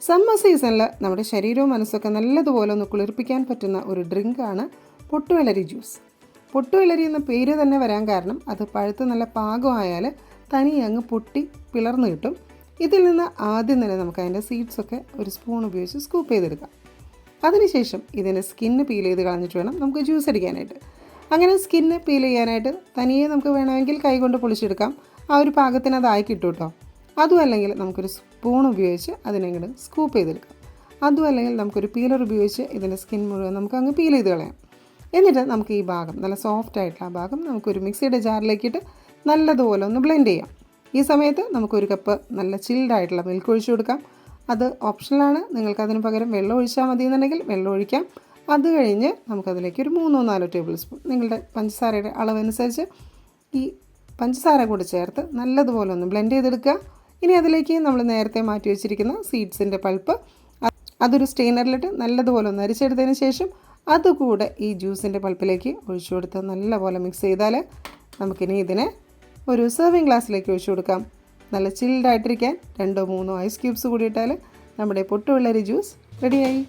Summer സീസണിൽ നമ്മുടെ ശരീരവും മനസ്സൊക്കെ നല്ലതുപോലെ ഒന്ന് കുളിർപ്പിക്കാൻ പറ്റുന്ന ഒരു ഡ്രിങ്കാണ് പൊട്ടുവെള്ളരി ജ്യൂസ്. പൊട്ടുവെള്ളരി എന്ന പേര് തന്നെ വരാൻ കാരണം അത് പഴുത്ത് നല്ല പാകമായാൽ തനിയെ അങ്ങ് പൊട്ടി പിളർന്നു കിട്ടും. ഇതിൽ നിന്ന് ആദ്യം തന്നെ നമുക്ക് അതിൻ്റെ സീഡ്സൊക്കെ ഒരു സ്പൂൺ ഉപയോഗിച്ച് സ്കൂപ്പ് ചെയ്തെടുക്കാം. അതിനുശേഷം ഇതിൻ്റെ സ്കിന്ന് പീൽ ചെയ്ത് കളഞ്ഞിട്ട് വേണം നമുക്ക് ജ്യൂസ് അടിക്കാനായിട്ട്. അങ്ങനെ സ്കിന്ന് പീൽ ചെയ്യാനായിട്ട് തനിയെ നമുക്ക് വേണമെങ്കിൽ കൈകൊണ്ട് പൊളിച്ചെടുക്കാം. ആ ഒരു പാകത്തിന് അതായി കിട്ടും കേട്ടോ. അതും അല്ലെങ്കിൽ നമുക്കൊരു സ്പൂൺ ഉപയോഗിച്ച് അതിനെങ്ങോട്ട് സ്കൂപ്പ് ചെയ്തെടുക്കാം. അതും അല്ലെങ്കിൽ നമുക്കൊരു പീലർ ഉപയോഗിച്ച് ഇതിൻ്റെ സ്കിൻ മുഴുവൻ നമുക്ക് അങ്ങ് പീൽ ചെയ്ത് കളയാം. എന്നിട്ട് നമുക്ക് ഈ ഭാഗം നല്ല സോഫ്റ്റ് ആയിട്ടുള്ള ആ ഭാഗം നമുക്കൊരു മിക്സിയുടെ ജാറിലേക്കിട്ട് നല്ലതുപോലെ ഒന്ന് ബ്ലെൻഡ് ചെയ്യാം. ഈ സമയത്ത് നമുക്കൊരു കപ്പ് നല്ല ചിൽഡ് ആയിട്ടുള്ള മിൽക്ക് ഒഴിച്ചു കൊടുക്കാം. അത് ഓപ്ഷണലാണ്. നിങ്ങൾക്കതിന് പകരം വെള്ളം ഒഴിച്ചാൽ മതി എന്നുണ്ടെങ്കിൽ വെള്ളം ഒഴിക്കാം. അത് കഴിഞ്ഞ് നമുക്കതിലേക്ക് ഒരു 3-4 ടേബിൾ സ്പൂൺ നിങ്ങളുടെ പഞ്ചസാരയുടെ അളവനുസരിച്ച് ഈ പഞ്ചസാര കൂടി ചേർത്ത് നല്ലതുപോലെ ഒന്ന് ബ്ലെൻഡ് ചെയ്തെടുക്കുക. ഇനി അതിലേക്ക് നമ്മൾ നേരത്തെ മാറ്റി വെച്ചിരിക്കുന്ന സീഡ്സിൻ്റെ പൾപ്പ് അതൊരു സ്റ്റെയിനറിലിട്ട് നല്ലതുപോലെ ഒന്ന് അരിച്ചെടുത്തതിന് ശേഷം അതുകൂടെ ഈ ജ്യൂസിൻ്റെ പൾപ്പിലേക്ക് ഒഴിച്ചു കൊടുത്ത് നല്ലപോലെ മിക്സ് ചെയ്താൽ നമുക്കിനി ഇതിനെ ഒരു സെർവിങ് ഗ്ലാസ്സിലേക്ക് ഒഴിച്ചു കൊടുക്കാം. നല്ല ചിൽഡായിട്ടിരിക്കാൻ 2-3 ഐസ് ക്യൂബ്സ് കൂടി ഇട്ടാൽ നമ്മുടെ പൊട്ടുവെള്ളരി ജ്യൂസ് റെഡിയായി.